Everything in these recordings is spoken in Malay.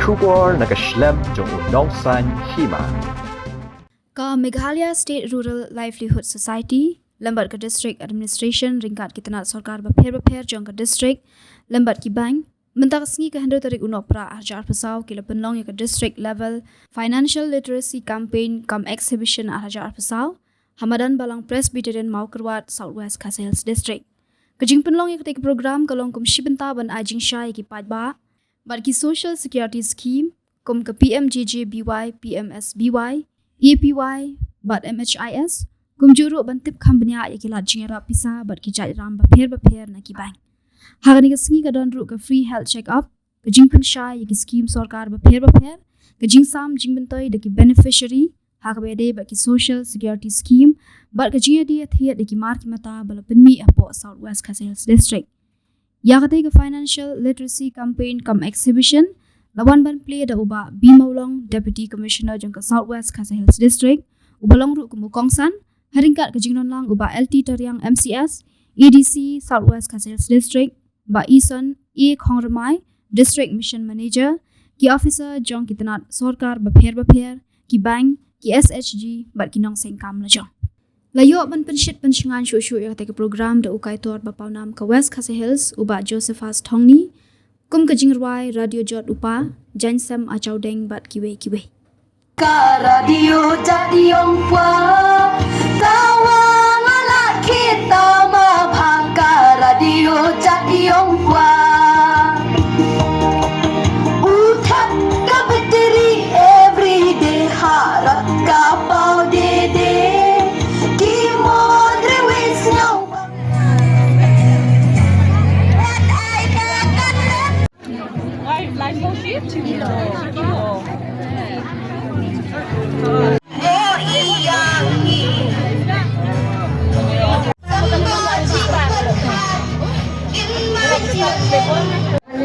Shubor Nakashlem Jong Nongsan Hima. Ka Meghalaya State Rural Livelihood Society, Lambat ka District Administration, ringkat kita nak sarkar bapher jong ka District, Lambat ki bank, mentak sengi ka hendak tarik unok pra arjar pesau kila penlong ya ka District level, Financial Literacy Campaign kam exhibition arjar pesau, Hamadan Balang Presbyterian Maukerwat Southwest Kasihels District. Kajing penlong ya ketika program kalong kum shibenta ban ajing syai ki padba, bat ki Social Security Scheme, kum ke PMJJBY, PMSBY, EPY, bat MHIS, kum juruk bantip kambanya ya ki lajing pisa bat ki jai ram bapher na ki bank. Hagani ka sengi ka don ru ka free health check up, kajing pen syai ya ki scheme sarkar bapher, kajing sam jing bentoy de ki beneficiary, hakabede bat ki Social Security Scheme, bat kajing dia thiat de ki mar ki mata bala penmi apo Southwest Kasihels District. Ya kate ka Financial Literacy Campaign kam exhibition, lawan ban play da uba Bimaulong Deputy Commissioner jong ka Southwest Kasihels District, ubalong ru kumu kongsan, haringkat kajing non lang uba LT Tariang MCS, EDC Southwest Kasihels District, ba Ison E Khongramai, District Mission Manager, ki officer jong kitanat sarkar bapher, ki bank, ki SHG, bat ki nong seng kam la jong. Layo ban penshit penshingan shu ya take program da ukai tor bapau nam ka West Kasihels uba Josephus Thongni, kum kajing rwai radio jot upa, jansam achaudeng bat kiwe. Ka radio jadi ongpa, tawang anak kita mabhang ka radio jadi ongpa. Uthap ka bateri everyday harap ka pau dede.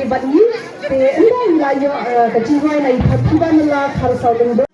But you, and then the Chihuahua, I have to buy a lot of something.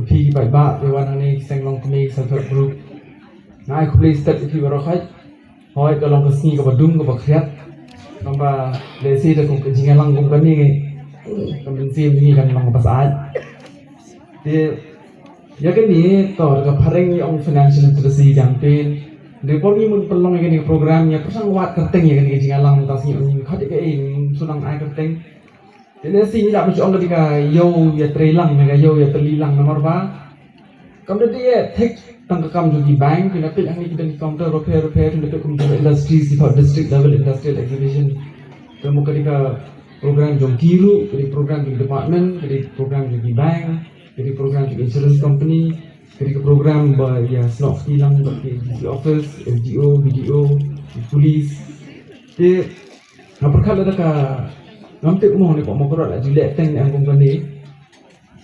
Pi bai ba de wan ani senglong kami satu group nai ku please step pi baro khai hoi ka long ka sni ka badum ka bakhiat kamba le si de kong jinga lang kong kani kam bin sim ni kan long pasat de ya kan ni to ka phareng ni ong financial literacy campaign de pon ni mun pelong ni program ya persang wat kerteng ya kan jinga lang ta sni ong khat ka in sunang ai kerteng. Jadi sini tak macam orang ketika yo ya terhilang, mega yo ya terhilang nomor ba. Kemudian dia take tangkap juga bank, kita pilih yang ini kita di counter repair, kita pilih kemudian industries di district level industrial exhibition. Kemudian ketika program jom kiru, ketika program di department, ketika program di bank, ketika program di insurance company, ketika program ya slot hilang di office, FGO, BDO, di police. Jadi apa kalau ada nanti mau ni kok mau kerja lagi leteng yang company,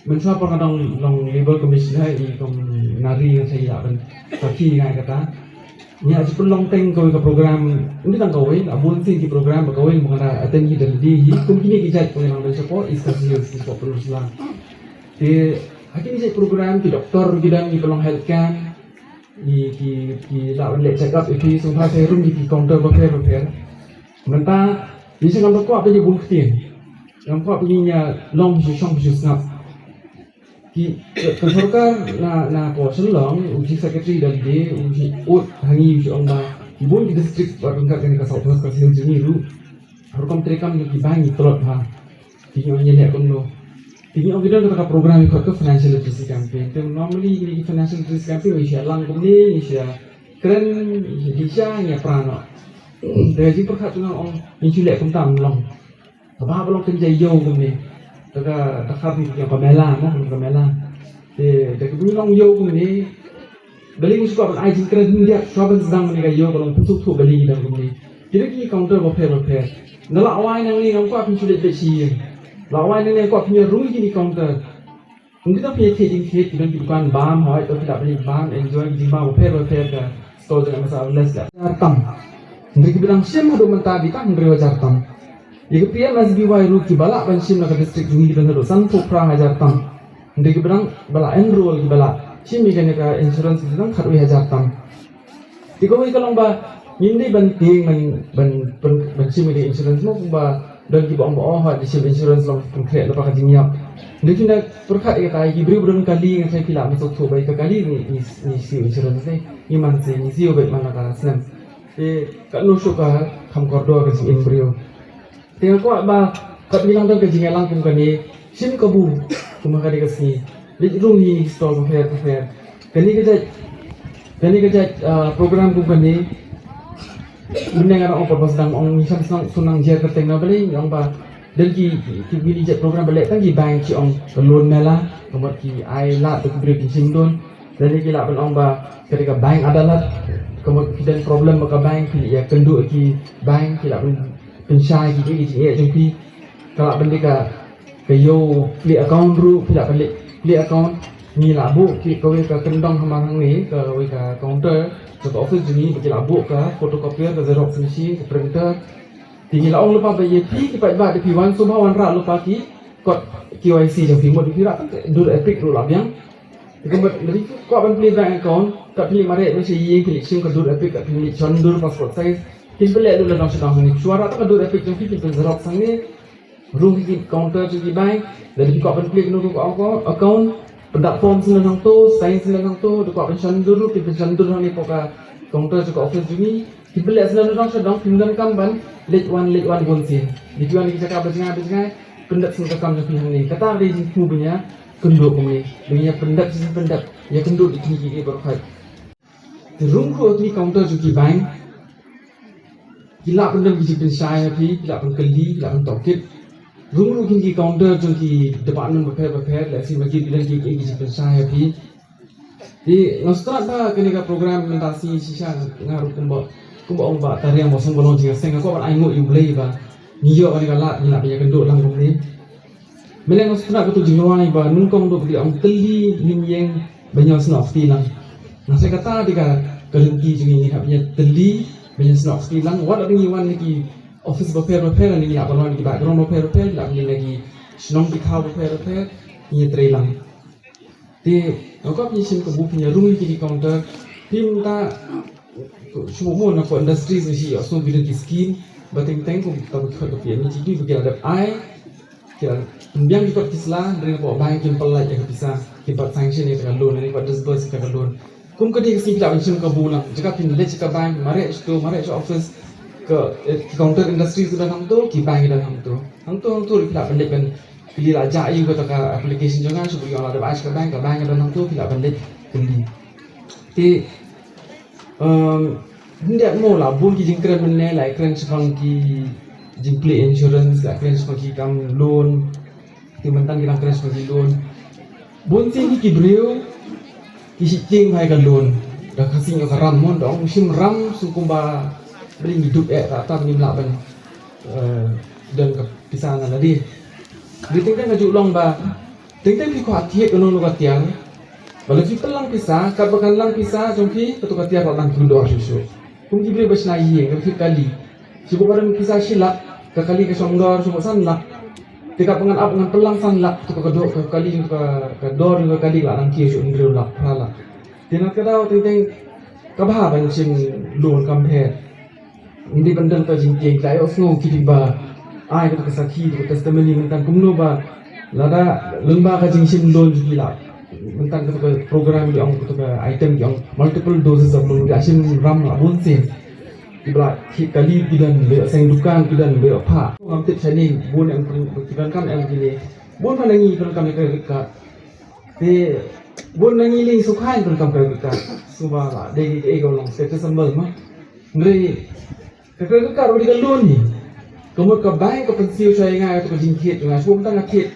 mencoba perkara long labor commissioner ini kom nari yang saya lakukan, tapi ni kata, ni aja pun long teng kau ke program ini kan kau ini, abun sih di program kau ini mengenai atensi dan di kom kini kita punya orang support istri support terus lah. Di akhirnya saya program di doktor kita ni pelong healthcare, di lawan lek check up itu semua saya rum di counter repair, mentah. Jadi kalau kau apa je bukti, yang kau punya long shong snap, ki kesorkan na kau senlang uji secretary dari dia uji hangi uji orang Bun di district Ringkat kan ka South West ka sini jeni ru. Haru kam terekam di bank telot ha. Tinggal nyelek kono. Tinggal kita ka program ikut ke financial literacy campaign. Tem normally di financial literacy campaign isi lang kumni isi keren isi nya prano. Dari perkat tu orang inculek kum tam long. Apa belum kerja jauh kumni. Taka takap ni yang pamela nah pamela. Dari bunyi long jauh kumni. Beli musuh kau pun ajin keren dia kau sedang menikah jauh kalau pusuk tu beli dalam kumni. Kira kira counter repair. Nala awai nang ni nampak inculek besi. Lawai ni kau punya room di counter. Mungkin tak punya trading kit dan bukan bam, hoi tu tidak beli bam, enjoy jima repair ke store dengan masalah less lah. Jartam. Mereka bilang siapa ada mentah di tak mereka jartam. Jika pria masih biwai ruki balak ban sim nak district ini dan harus santu prah jartam. Mereka bilang balak enroll di balak. Sim ni kan insurance itu kan kharui jartam. Jika mereka lomba ini banting ban sim di insurance mau ba dan kita ambil di sim insurance long konkret lepas kaji niap. Dia kena perkat kata lagi beri kali yang saya pilih masuk tu baik kali ni sim insurance ni iman sih ni sih baik mana kan senang. Kat nu suka kam kordo ke sim embrio. Tengok kau ba kat bilang tu kaji ngalang pun kan ni sim kabu cuma kali ke sini. Di room ni store fair. Kani kerja program pun kan ni. Benda yang orang purpose sedang orang misal senang dia kerteng nak beli orang ba dan ki beli jet program balik kan ki bank ki orang loan mela kemudian ki ai lah tu beri pinjam loan jadi ki lah orang ba ketika bank adalah kemudian problem maka bank ki ya kenduk ki bank ki lah pensyai ki ya jumpi kalau benda ke yo beli account ru tidak beli account ni lah bu ki kau ke kendong hamang ni ke counter ke office ni bagi labuk ke fotokopier ke xerox machine ke printer tinggi lah orang lupa bayar ki pak ba di P1 semua wan rak lupa ki kod KYC jang pimot di rak dur epic ru lah yang kemudian dari kau ban pilih bank account tak pilih mari mesti yang pilih sim ke dur epic tak pilih condur passport size kin pilih dulu dalam sedang ni suara tak dur epic jang pilih xerox sang ni room ki counter di bank dari kau ban pilih nuru account pendak form senang tu, sign senang tu, dekat pension dulu, pension dulu ni poka counter juga office ni, dibeli senang sedang tinggal kamban, late one bonsin. Di tuan kita cakap berjengai, pendak senang kam jadi ni. Kata ada jenis punya kenduk ni, punya pendak, ya kenduk di sini berkat. Di room ku ni counter juga bank, gila pendak di pensyai api, gila penkeli, gila pentokit. Rumah mungkin di counter jengki department berpair, lagi bagi bilang ki pensai api. Di nostrat ba kena program mentasi sisa ngaruh kumba orang ba tariang bosong bolong jika seng aku ban aingut you play ba. Niyo ani kala ni nak punya kenduk lang ni. Meleng nostrat betul jingwai ba nungkong do bagi orang teli ninyeng banyak snok lang. Nah saya kata dika kelengki jengi ni punya teli banyak snok lang. Wat ada ni wan ni office repair ni apa lagi di background repair lah ni lagi senang dikau repair ni terhilang. Di aku punya sim kebu punya room di counter tim tak semua nak industri mesti asal bilang skin bateng-teng aku tak betul tapi ni jadi bagi ada ai kira biang ikut kislah dari bawa bank yang pelaj yang bisa tempat sanction ni dengan loan ni pada disburse dengan loan kum kedi sini tak sim kebu lah jika pindah jika bank mari office ke counter industri sudah hang tu, bank dah hang tu tidak balik kan pilih raja ayu ke application jangan supaya orang ada baik ke bank dah hang tu tidak balik kendi. Ti hendak mau lah bun ki jingkran menai like kran sepang ki jingplay insurance like kran sepang ki kam loan ti mentang ki kran sepang ki loan bun ti ki brio ki sicing hai ka loan dah kasih ke ram mon dong sim ram sukumba beri hidup tak ni melak ban dan kepisahan tadi. Di tingkang ngajuk long ba. Tingkang pi ko atiek ono lo katiang. Bala fi pelang pisah, ka bakal lang pisah jongki ketu katiak lang kundo susu. Kum ki beri basna ye ke kali. Sibu barang pisah silap ke kali ke songdor sumo sanlak. Tika pengan ap ngan pelang sanlak tu ke do ke kali ke dor ke kali lang ki su ndru lak pala. Tina kadau tingkang kabah ban sim loan compare. Hindi bandang ka jingking tayo osno kitiba ai ka sakhi ka testimony mentan kumno ba lada lengba ka jingsim loan jila mentan ka program di ang ka item yang multiple doses of loan asin ram la bonsin Ibra kali kidan be seng dukan kidan be apa ngam tip shining bun yang kidan kan yang gini bun panangi kan kami kerja te bun nangi ling sukhain kan kami kerja subara de ego long sete sambal mah ngri kerja ro di kalun ni kemudian ke bank ke pensiu saya ngai ke jingkit dengan suam tang kit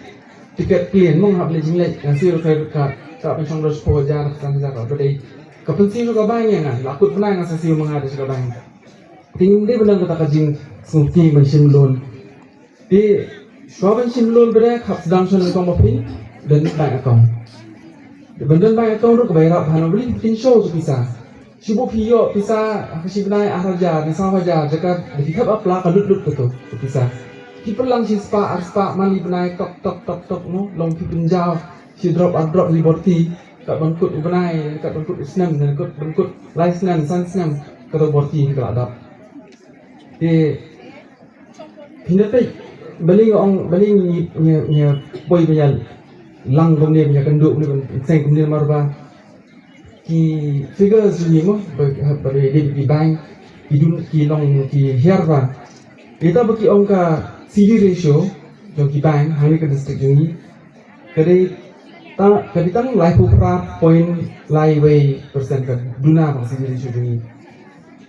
tiket plane mong hab le jingle yang siu kerja tak pensang ros po jar kan jar ro de ke pensiu ke bank yang lakut penang asasiu mengada ke bank tingin dia benar kata kajing sungti mensim loan di suaban sim loan berada kap sedang soal kau mapin dan bank account di bandar bank account tu kebayar apa hanu beli tin show tu pisah sibu piyo pisah apa sih benai araja di sawah aja dekat di kap apa kalut tu pisah di perlang si spa mani benai tok no long pi penjau si drop liberty kat bangkut benai kat bangkut islam dan kat bangkut license san islam kat liberty kat adab di hindapai beli ni boy punya lang kemudian punya kenduk ni seng kemudian marba ki figures ni mo bagi di bank ki long ki herba kita bagi angka CD ratio jo ki bank hari ke district ni kadi tang lai pupra point lai way persen kan duna bang CD ratio ni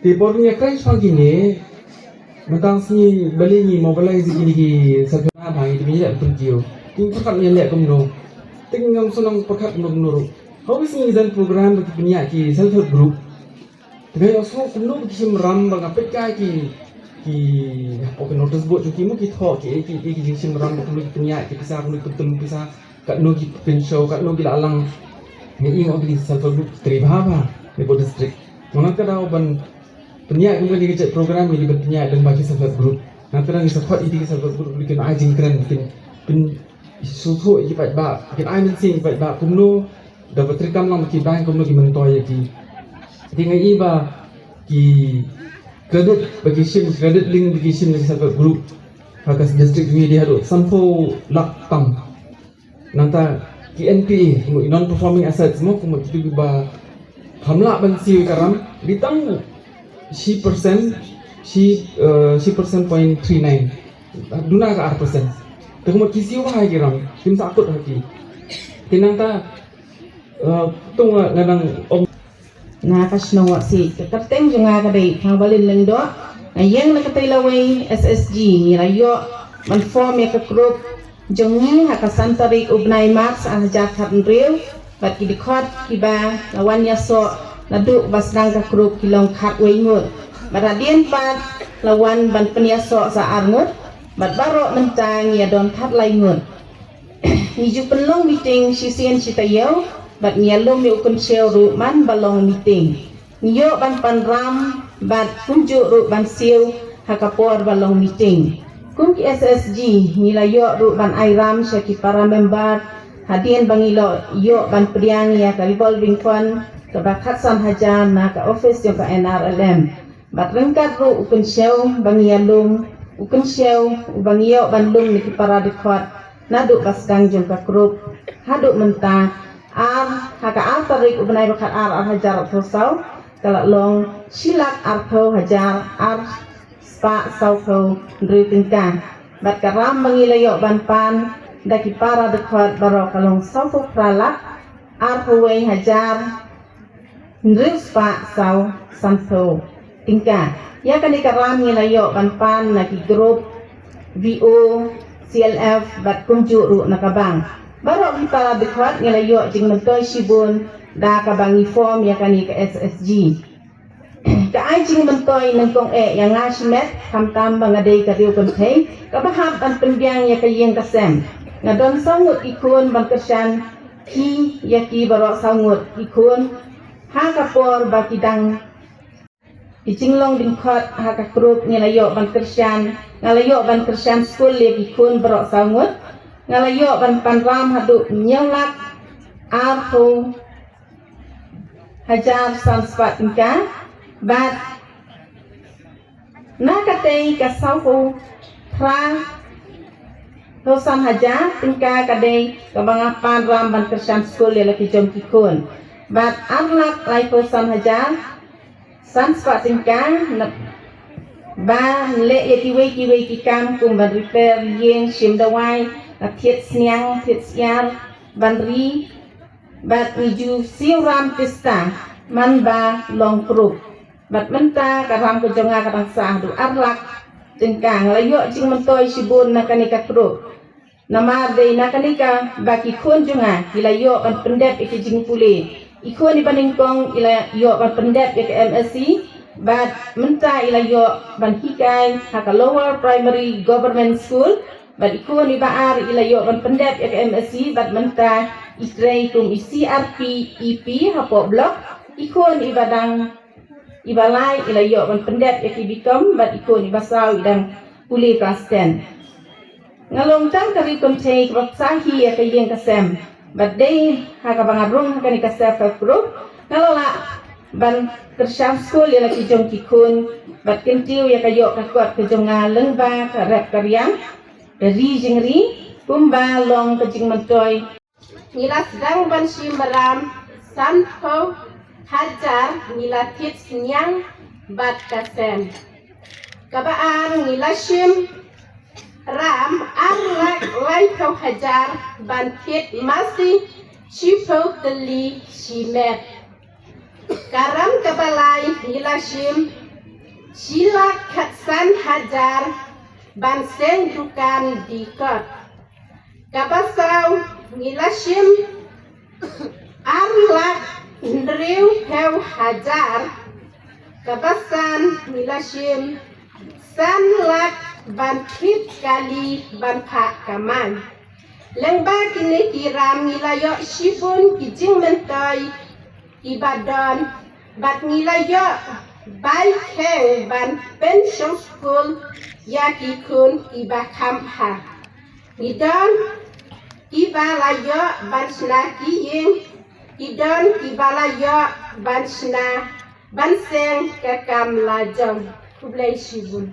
di bornya crunch pagi ni Mentang sini beli ni mobilize ini ki sabana bang ini dia pentiu. Ting pakat ni lek kumno. Ting ngam sunang pakat kumno. How is ni dan program bagi punya ki self help group. Tapi also kumno ki ram bang apet kai ki oke notice board ki mu ki tho ki jing ram bang kumno punya ki bisa kumno betul bisa kat no ki pensau kat no ki lalang. Ni ing ogli self help group teribaba ni bo district. Mana kada ban penyak kemudian kita program ini berpenyak dan bagi self group. Nanti orang support ini self group bikin ajing keren bikin susu ini baik bak bikin air mencing baik bak kumno dapat rekam lang bikin bank kumno ki mentoy ki. Tinggal iba ki kredit bagi sim kredit link bagi sim dari self group. Hakas district ini dia ada sampo lak tam. Nanti ki NPA non performing assets semua kumno itu iba hamla bansi karam ditang si persen point 39 duna ke persen tengok kisi wahai kiram tim sakut hati tinang ta tung ngadang om na kasno si kapten junga ka dai khang balin lang do ayang nakatailaway SSG ni rayo man form ya ka group jongi hakasan tarik ubnai max ang jakat real bat ki dikhot ki ba lawan ya so Naduk basdang ka group kilong katway ngut. Baradian pat lawan ban peniaso sa arngut. Bat baro mentang ya don kat lay ngut. Niju penlong meeting sisian citayaw. Bat nyalom yu kun shell ru man balong meeting. Niyo ban panram bat punjuk ru ban siu hakapor balong meeting. Kung ki SSG nilayo ru ban airam siya ki para member. Hadian bangilo yo ban priang ya ka revolving fund. Kebakat sam haja na ka office yung ka NRLM. Bat rengkat ro ukun siyaw bangiyalum ukun siyaw bangiyaw banlum ni para dikot naduk basdang yung ka group haduk menta haka tarik ubnay bakat hajar fosaw kalaklong silak artho hajar spa sawko dritingka bat karam bangilayo banpan daki para dikot baro kalong sawko pralak arthoway hajar Ndris pa saw santo tingka ya kan ikaram nilayo banpan naki group VO CLF bat kunjuru nakabang baro kita dekat nilayo jing mentoy sibun da kabangi form ya kan ka SSG ka ay jing mentoy nangkong yang ngasimet kamtam bangaday ka riu kontay kabahap ang pendiang ya kayeng kasem ngadon sangut ikun bangkasyan ki yaki baro sangut ikun Hakapor bakidang Ichinglong dingkot hakakrup ngalayo ban Krisyan ngalayo ban Krisyan school lagi kun berok sangut ngalayo ban panram hadu nyelak arho hajar sanspat tingka bat nakatei kasauhu pra Rosan hajar tingka kadei kabangapan ram ban Krisyan school lagi jom kikun Bat arlak lai posan hajar sans patingkan ba lệ lệ ki wei ki kam kum ban repair yen shim da wai na thiet sniang thiet siar ban ri bat iju siram pista man ba long krup bat menta karam ko jonga kadang sah du arlak jengkang layo jing mentoi sibun na kanika krup nama de na kanika baki khon jonga ilayo ban pendep iki jing pule ikon di paningkong ilayo ban pendep iki MSc but menta ilayo ban hikai haka lower primary government school but ikon di baar ilayo ban pendep ek MSc but menta istrai kum CRP EP hapo blok ikon ibadang ibalai ilayo ban pendep ek bikom but ikon ibasau idang puli kelas 10 ngalong tang kari kontek baksahi ek yeng kasem but day haka bangabrung haka ni kasef group ngalola ban kersham school ya lagi jong kikun bat kentiu ya kayo kakuat ke jonga lengba ka rep karyang dari jingri kumba long ke jing mentoy nila sedang ban simbaram sanho hajar nila tit sinyang bat kasem kabaan nila sim ram arlak lai kau hajar ban tit masih sipau teli simet karam kabalai nilashim sila katsan hajar banseng dukan dikot kabasau nilashim arlak ndriu heu hajar kabasan nilashim sanlak bantit kali banpak kaman lengba kini kiram nilayo shifun kijing mentoy Ibadan bat nilayo bai keng ban pension school yaki kun iba kampa nidon iba layo ban sna kiying idon iba layo ban sna ban seng kakam lajong kublai shibun